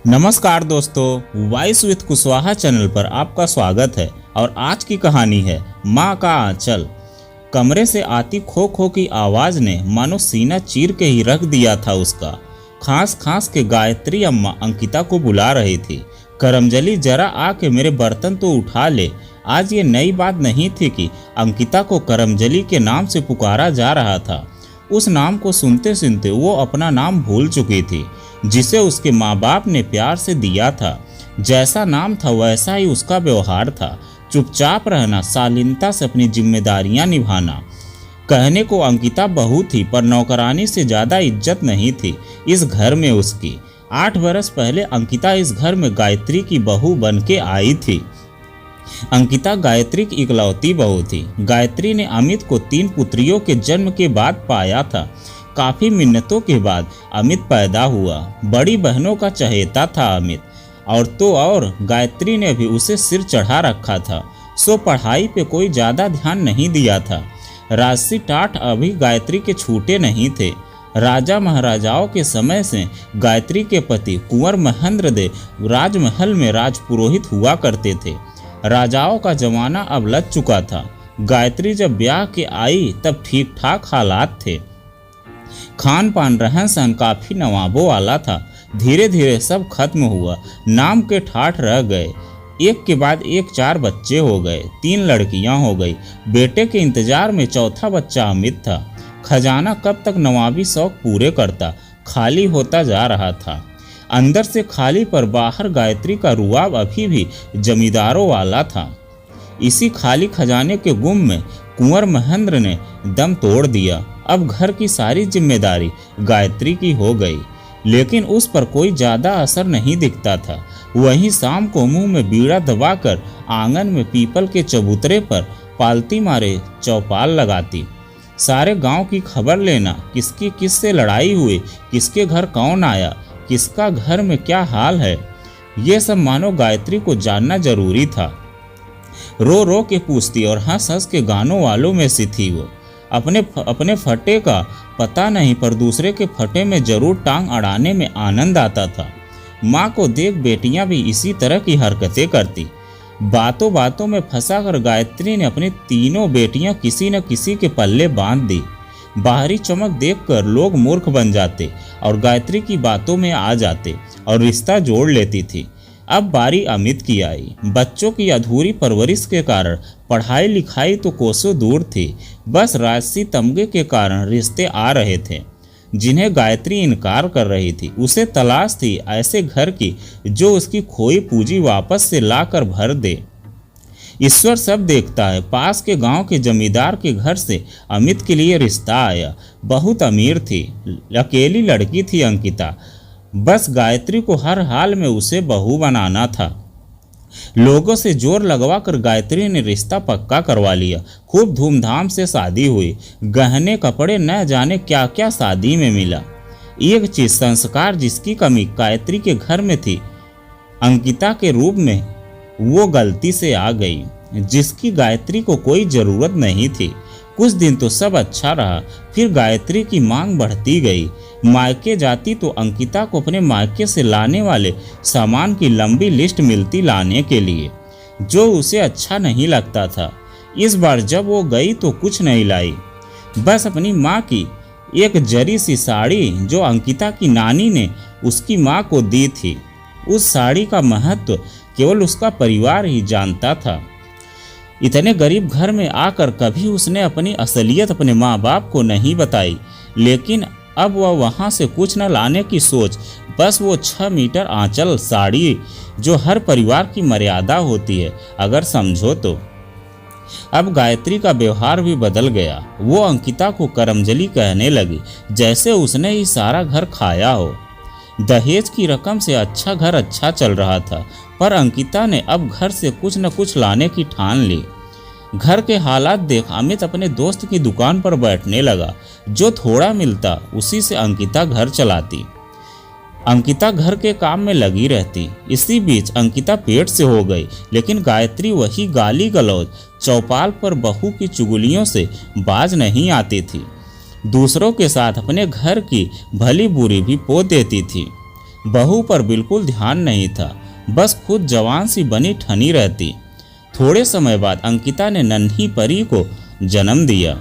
नमस्कार दोस्तों, voice with Kushwaha channel पर आपका स्वागत है। और आज की कहानी है माँ का आंचल। कमरे से आती खो खो की आवाज़ ने मानो सीना चीर के ही रख दिया था उसका। खांस खांस के गायत्री अम्मा अंकिता को बुला रही थी। करमजली, जरा आके मेरे बर्तन तो उठा ले। आज ये नई बात नहीं थी कि अंकिता को करमजली के नाम से पुकारा जा रहा था। उस नाम को सुनते सुनते वो अपना नाम भूल चुकी थी, जिसे उसके माँ बाप ने प्यार से दिया था। जैसा नाम था वैसा ही उसका व्यवहार था। चुपचाप रहना, शालीनता से अपनी जिम्मेदारियां निभाना। कहने को अंकिता बहू थी, पर नौकरानी से ज़्यादा इज्जत नहीं थी इस घर में उसकी। 8 बरस पहले अंकिता इस घर में गायत्री की बहू बन के आई थी। अंकिता गायत्री की इकलौती बहू थी। गायत्री ने अमित को 3 पुत्रियों के जन्म के बाद पाया था। काफ़ी मिन्नतों के बाद अमित पैदा हुआ। बड़ी बहनों का चहेता था अमित, और तो और गायत्री ने भी उसे सिर चढ़ा रखा था। सो पढ़ाई पे कोई ज़्यादा ध्यान नहीं दिया था। राजसी टाट अभी गायत्री के छूटे नहीं थे। राजा महाराजाओं के समय से गायत्री के पति कुंवर महेंद्र देव राजमहल में राजपुरोहित हुआ करते थे। राजाओं का जमाना अब लग चुका था। गायत्री जब ब्याह के आई तब ठीक ठाक हालात थे। खान पान रहन सहन काफ़ी नवाबों वाला था। धीरे धीरे सब खत्म हुआ। नाम के ठाठ रह गए। एक के बाद एक 4 बच्चे हो गए। 3 लड़कियां हो गई। बेटे के इंतजार में चौथा बच्चा अमित था। खजाना कब तक नवाबी शौक पूरे करता, खाली होता जा रहा था। अंदर से खाली, पर बाहर गायत्री का रुआब अभी भी जमींदारों वाला था। इसी खाली खजाने के गुम में कुंवर महेंद्र ने दम तोड़ दिया। अब घर की सारी जिम्मेदारी गायत्री की हो गई, लेकिन उस पर कोई ज़्यादा असर नहीं दिखता था। वहीं शाम को मुंह में बीड़ा दबाकर आंगन में पीपल के चबूतरे पर पालती मारे चौपाल लगाती। सारे गांव की खबर लेना, किसकी किससे लड़ाई हुई, किसके घर कौन आया, किसका घर में क्या हाल है, ये सब मानो गायत्री को जानना जरूरी था। रो रो के पूछती और हंस हंस के गानों वालों में से थी वो। अपने फटे का पता नहीं, पर दूसरे के फटे में जरूर टांग अड़ाने में आनंद आता था। माँ को देख बेटियां भी इसी तरह की हरकतें करती। बातों बातों में फंसाकर गायत्री ने अपनी तीनों बेटियां किसी न किसी के पल्ले बांध दी। बाहरी चमक देखकर लोग मूर्ख बन जाते और गायत्री की बातों में आ जाते और रिश्ता जोड़ लेती थी। अब बारी अमित की आई। बच्चों की अधूरी परवरिश के कारण पढ़ाई लिखाई तो कोसों दूर थी। बस राजसी तमगे के कारण रिश्ते आ रहे थे, जिन्हें गायत्री इनकार कर रही थी। उसे तलाश थी ऐसे घर की जो उसकी खोई पूंजी वापस से लाकर भर दे। ईश्वर सब देखता है। पास के गांव के जमींदार के घर से अमित के लिए रिश्ता आया। बहुत अमीर थी, अकेली लड़की थी अंकिता। बस गायत्री को हर हाल में उसे बहू बनाना था। लोगों से जोर लगवाकर गायत्री ने रिश्ता पक्का करवा लिया। खूब धूमधाम से शादी हुई। गहने कपड़े न जाने क्या क्या शादी में मिला। एक चीज, संस्कार जिसकी कमी गायत्री के घर में थी, अंकिता के रूप में वो गलती से आ गई, जिसकी गायत्री को कोई जरूरत नहीं थी। कुछ दिन तो सब अच्छा रहा, फिर गायत्री की मांग बढ़ती गई। मायके जाती तो अंकिता को अपने मायके से लाने वाले सामान की लंबी लिस्ट मिलती लाने के लिए, जो उसे अच्छा नहीं लगता था। इस बार जब वो गई तो कुछ नहीं लाई, बस अपनी माँ की एक जरी सी साड़ी जो अंकिता की नानी ने उसकी माँ को दी थी। उस साड़ी का महत्व केवल उसका परिवार ही जानता था। इतने गरीब घर में आकर कभी उसने अपनी असलियत अपने माँ बाप को नहीं बताई, लेकिन अब वह वहाँ से कुछ न लाने की सोच। बस वो 6 मीटर आंचल साड़ी, जो हर परिवार की मर्यादा होती है अगर समझो तो। अब गायत्री का व्यवहार भी बदल गया। वो अंकिता को करमजली कहने लगी, जैसे उसने ही सारा घर खाया हो। दहेज की रकम से अच्छा घर अच्छा चल रहा था, पर अंकिता ने अब घर से कुछ न कुछ लाने की ठान ली। घर के हालात देख अमित अपने दोस्त की दुकान पर बैठने लगा। जो थोड़ा मिलता उसी से अंकिता घर चलाती। अंकिता घर के काम में लगी रहती। इसी बीच अंकिता पेट से हो गई, लेकिन गायत्री वही गाली गलौज चौपाल पर बहू की चुगलियों से बाज नहीं आती थी। दूसरों के साथ अपने घर की भली बुरी भी पो देती थी। बहू पर बिल्कुल ध्यान नहीं था, बस खुद जवान सी बनी ठनी रहती। थोड़े समय बाद अंकिता ने नन्ही परी को जन्म दिया।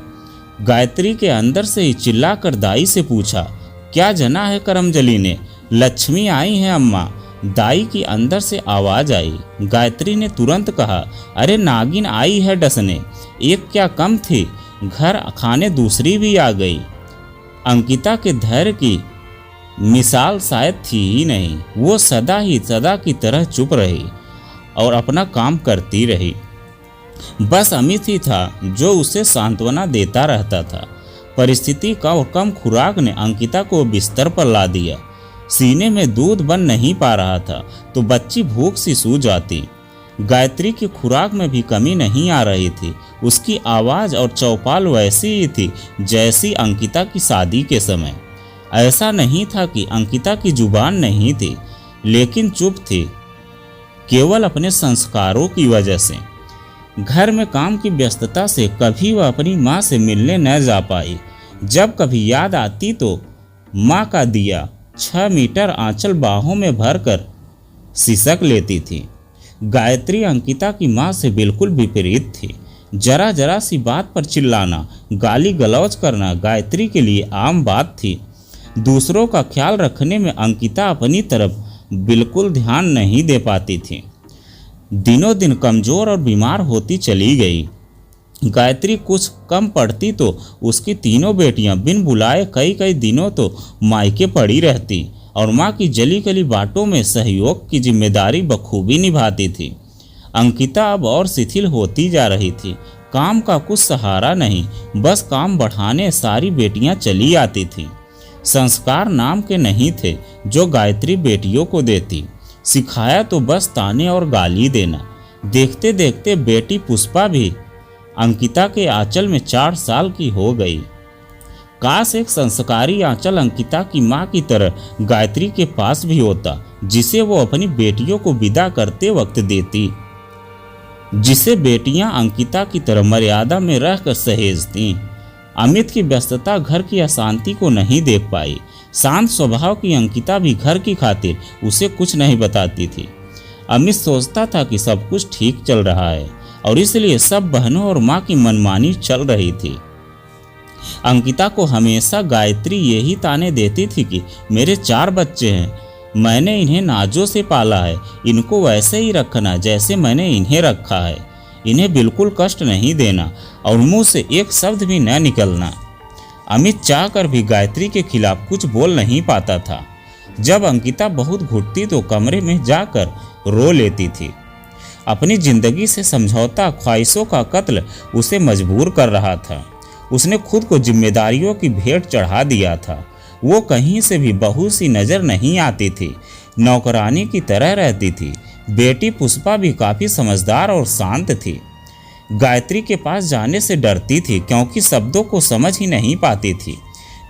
गायत्री के अंदर से ही चिल्लाकर दाई से पूछा, क्या जना है करमजली ने? लक्ष्मी आई है अम्मा। दाई की अंदर से आवाज आई। गायत्री ने तुरंत कहा, अरे नागिन आई है डसने, एक क्या कम थी, घर खाने दूसरी भी आ गई। अंकिता के धैर्य की मिसाल शायद थी ही नहीं। वो सदा की तरह चुप रही और अपना काम करती रही। बस अमित ही था जो उसे सांत्वना देता रहता था। परिस्थिति का और कम खुराक ने अंकिता को बिस्तर पर ला दिया। सीने में दूध बन नहीं पा रहा था तो बच्ची भूख सी सूझ जाती। गायत्री की खुराक में भी कमी नहीं आ रही थी। उसकी आवाज़ और चौपाल वैसी ही थी जैसी अंकिता की शादी के समय। ऐसा नहीं था कि अंकिता की जुबान नहीं थी, लेकिन चुप थी, केवल अपने संस्कारों की वजह से। घर में काम की व्यस्तता से कभी वह अपनी माँ से मिलने न जा पाई। जब कभी याद आती तो माँ का दिया 6 मीटर आंचल बाहों में भरकर सिसक लेती थी। गायत्री अंकिता की माँ से बिल्कुल विपरीत थी। जरा जरा सी बात पर चिल्लाना, गाली गलौज करना गायत्री के लिए आम बात थी। दूसरों का ख्याल रखने में अंकिता अपनी तरफ बिल्कुल ध्यान नहीं दे पाती थी। दिनों दिन कमज़ोर और बीमार होती चली गई। गायत्री कुछ कम पड़ती तो उसकी तीनों बेटियां बिन बुलाए कई कई दिनों तो मायके पड़ी रहती और माँ की जली गली बातों में सहयोग की जिम्मेदारी बखूबी निभाती थी। अंकिता अब और शिथिल होती जा रही थी। काम का कुछ सहारा नहीं, बस काम बढ़ाने सारी बेटियां चली आती थीं। संस्कार नाम के नहीं थे जो गायत्री बेटियों को देती। सिखाया तो बस ताने और गाली देना। देखते देखते बेटी पुष्पा भी अंकिता के आंचल में 4 साल की हो गई। काश एक संस्कारी आंचल अंकिता की माँ की तरह गायत्री के पास भी होता, जिसे वो अपनी बेटियों को विदा करते वक्त देती, जिसे बेटियां अंकिता की तरह मर्यादा में रहकर सहेजती। अमित की व्यस्तता घर की अशांति को नहीं देख पाई। शांत स्वभाव की अंकिता भी घर की खातिर उसे कुछ नहीं बताती थी। अमित सोचता था कि सब कुछ ठीक चल रहा है और इसलिए सब बहनों और माँ की मनमानी चल रही थी। अंकिता को हमेशा गायत्री यही ताने देती थी कि मेरे 4 बच्चे हैं, मैंने इन्हें नाजों से पाला है, इनको वैसे ही रखना जैसे मैंने इन्हें रखा है, इन्हें बिल्कुल कष्ट नहीं देना और मुंह से एक शब्द भी न निकलना। अमित चाहकर भी गायत्री के खिलाफ कुछ बोल नहीं पाता था। जब अंकिता बहुत घुटती तो कमरे में जाकर रो लेती थी। अपनी जिंदगी से समझौता, ख्वाहिशों का कत्ल उसे मजबूर कर रहा था। उसने खुद को जिम्मेदारियों की भेंट चढ़ा दिया था। वो कहीं से भी बहू सी नजर नहीं आती थी, नौकरानी की तरह रहती थी। बेटी पुष्पा भी काफ़ी समझदार और शांत थी। गायत्री के पास जाने से डरती थी क्योंकि शब्दों को समझ ही नहीं पाती थी।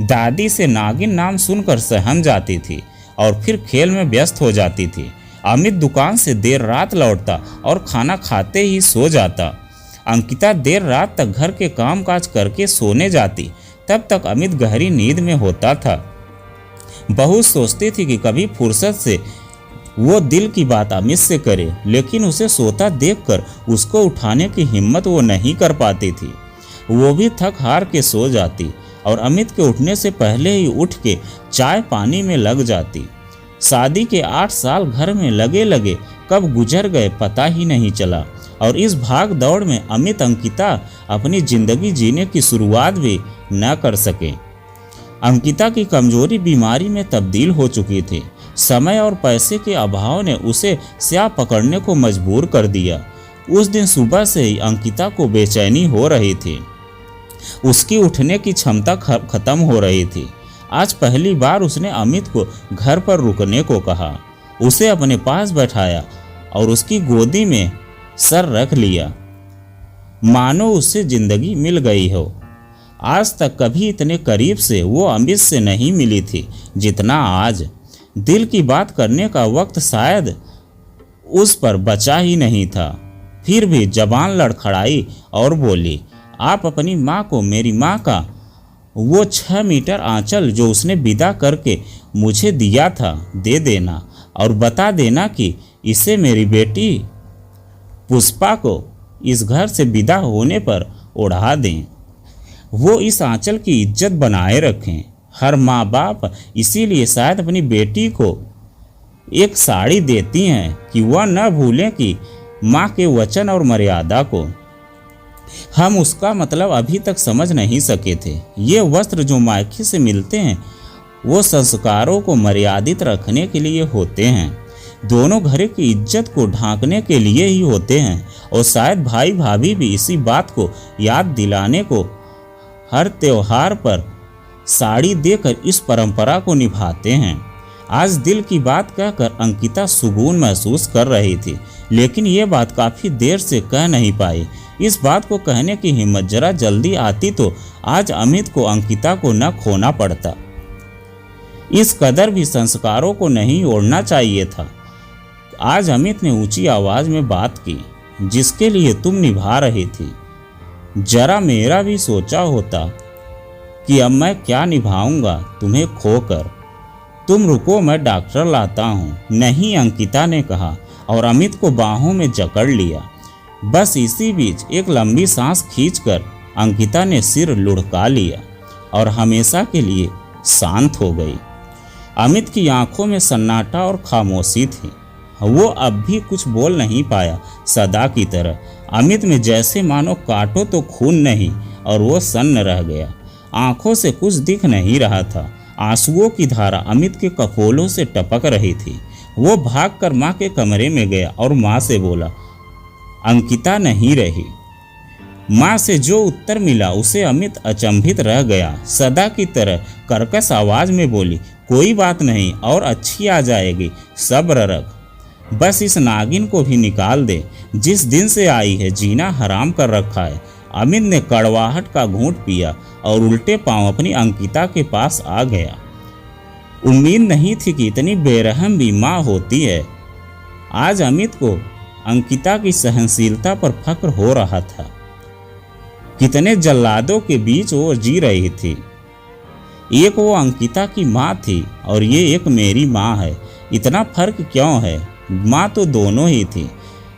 दादी से नागिन नाम सुनकर सहम जाती थी और फिर खेल में व्यस्त हो जाती थी। अमित दुकान से देर रात लौटता और खाना खाते ही सो जाता। अंकिता देर रात तक घर के काम काज करके सोने जाती। तब तक अमित गहरी नींद में होता था। बहुत सोचती थी कि कभी फुर्सत से वो दिल की बात अमित से करे, लेकिन उसे सोता देखकर उसको उठाने की हिम्मत वो नहीं कर पाती थी। वो भी थक हार के सो जाती और अमित के उठने से पहले ही उठ के चाय पानी में लग जाती। शादी के 8 साल घर में लगे लगे कब गुजर गए पता ही नहीं चला और इस भाग दौड़ में अमित अंकिता अपनी जिंदगी जीने की शुरुआत भी न कर सके। अंकिता की कमजोरी बीमारी में तब्दील हो चुकी थी। समय और पैसे के अभाव ने उसे स्याह पकड़ने को मजबूर कर दिया। उस दिन सुबह से ही अंकिता को बेचैनी हो रही थी। उसकी उठने की क्षमता खत्म हो रही थी। आज पहली बार उसने अमित को घर पर रुकने को कहा, उसे अपने पास बैठाया और उसकी गोदी में सर रख लिया, मानो उससे जिंदगी मिल गई हो। आज तक कभी इतने करीब से वो अमित से नहीं मिली थी जितना आज। दिल की बात करने का वक्त शायद उस पर बचा ही नहीं था। फिर भी जबान लड़खड़ाई और बोली, आप अपनी माँ को, मेरी माँ का वो 6 मीटर आंचल जो उसने विदा करके मुझे दिया था दे देना और बता देना कि इसे मेरी बेटी पुष्पा को इस घर से विदा होने पर उड़ा दें। वो इस आंचल की इज्जत बनाए रखें। हर माँ बाप इसीलिए शायद अपनी बेटी को एक साड़ी देती हैं कि वह न भूलें कि माँ के वचन और मर्यादा को। हम उसका मतलब अभी तक समझ नहीं सके थे। ये वस्त्र जो मायके से मिलते हैं वो संस्कारों को मर्यादित रखने के लिए होते हैं, दोनों घरों की इज्जत को ढांकने के लिए ही होते हैं। और शायद भाई भाभी भी इसी बात को याद दिलाने को हर त्योहार पर साड़ी देकर इस परंपरा को निभाते हैं। आज दिल की बात कहकर अंकिता सुकून महसूस कर रही थी, लेकिन ये बात काफ़ी देर से कह नहीं पाई। इस बात को कहने की हिम्मत जरा जल्दी आती तो आज अमित को अंकिता को न खोना पड़ता। इस कदर भी संस्कारों को नहीं ओढ़ना चाहिए था। आज अमित ने ऊंची आवाज में बात की, जिसके लिए तुम निभा रही थी, जरा मेरा भी सोचा होता कि अब मैं क्या निभाऊंगा तुम्हें खोकर। तुम रुको, मैं डॉक्टर लाता हूँ। नहीं, अंकिता ने कहा और अमित को बाहों में जकड़ लिया। बस इसी बीच एक लंबी सांस खींचकर अंकिता ने सिर लुढ़का लिया और हमेशा के लिए शांत हो गई। अमित की आंखों में सन्नाटा और खामोशी थी। वो अब भी कुछ बोल नहीं पाया। सदा की तरह अमित में जैसे मानो काटो तो खून नहीं, और वो सन्न रह गया। आंखों से कुछ दिख नहीं रहा था। आंसुओं की धारा अमित के कपोलों से टपक रही थी। वो भागकर माँ के कमरे में गया और माँ से बोला, अंकिता नहीं रही। माँ से जो उत्तर मिला उसे अमित अचंभित रह गया। सदा की तरह कर्कश आवाज में बोली, कोई बात नहीं, और अच्छी आ जाएगी, सब्र रख। बस इस नागिन को भी निकाल दे, जिस दिन से आई है जीना हराम कर रखा है। अमित ने कड़वाहट का घूंट पिया और उल्टे पांव अपनी अंकिता के पास आ गया। उम्मीद नहीं थी कि इतनी बेरहम भी माँ होती है। आज अमित को अंकिता की सहनशीलता पर फक्र हो रहा था। कितने जल्लादों के बीच वो जी रही थी। एक वो अंकिता की माँ थी और ये एक मेरी माँ है। इतना फर्क क्यों है? माँ तो दोनों ही थी।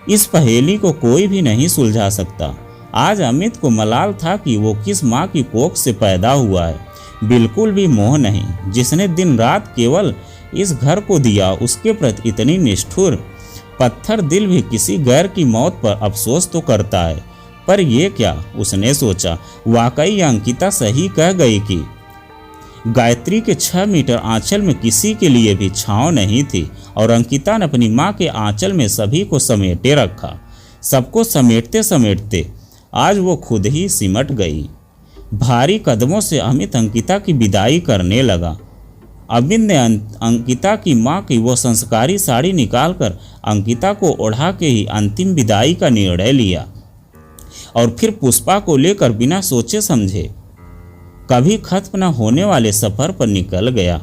इस पहेली को कोई भी नहीं सुलझा सकता। आज अमित को मलाल था कि वो किस माँ की कोख से पैदा हुआ है। बिल्कुल भी मोह नहीं। जिसने दिन रात केवल इस घर को दिया उसके प्रति इतनी निष्ठुर। पत्थर दिल भी किसी गैर की मौत पर अफसोस तो करता है, पर यह क्या, उसने सोचा। वाकई अंकिता सही कह गई कि गायत्री के 6 मीटर आंचल में किसी के लिए भी छांव नहीं थी, और अंकिता ने अपनी माँ के आंचल में सभी को समेटे रखा। सबको समेटते समेटते आज वो खुद ही सिमट गई। भारी कदमों से अमित अंकिता की विदाई करने लगा। अमित ने अंकिता की माँ की वो संस्कारी साड़ी निकालकर अंकिता को ओढ़ा के ही अंतिम विदाई का निर्णय लिया, और फिर पुष्पा को लेकर बिना सोचे समझे कभी खत्म न होने वाले सफर पर निकल गया,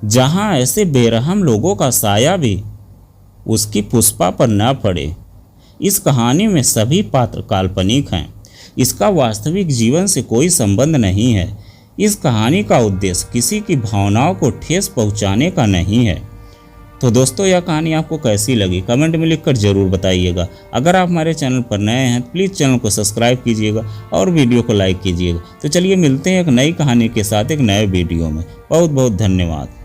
जहां ऐसे बेरहम लोगों का साया भी उसकी पुष्पा पर न पड़े। इस कहानी में सभी पात्र काल्पनिक हैं। इसका वास्तविक जीवन से कोई संबंध नहीं है। इस कहानी का उद्देश्य किसी की भावनाओं को ठेस पहुंचाने का नहीं है। तो दोस्तों, यह कहानी आपको कैसी लगी कमेंट में लिखकर ज़रूर बताइएगा। अगर आप हमारे चैनल पर नए हैं तो प्लीज़ चैनल को सब्सक्राइब कीजिएगा और वीडियो को लाइक कीजिएगा। तो चलिए मिलते हैं एक नई कहानी के साथ एक नए वीडियो में। बहुत बहुत धन्यवाद।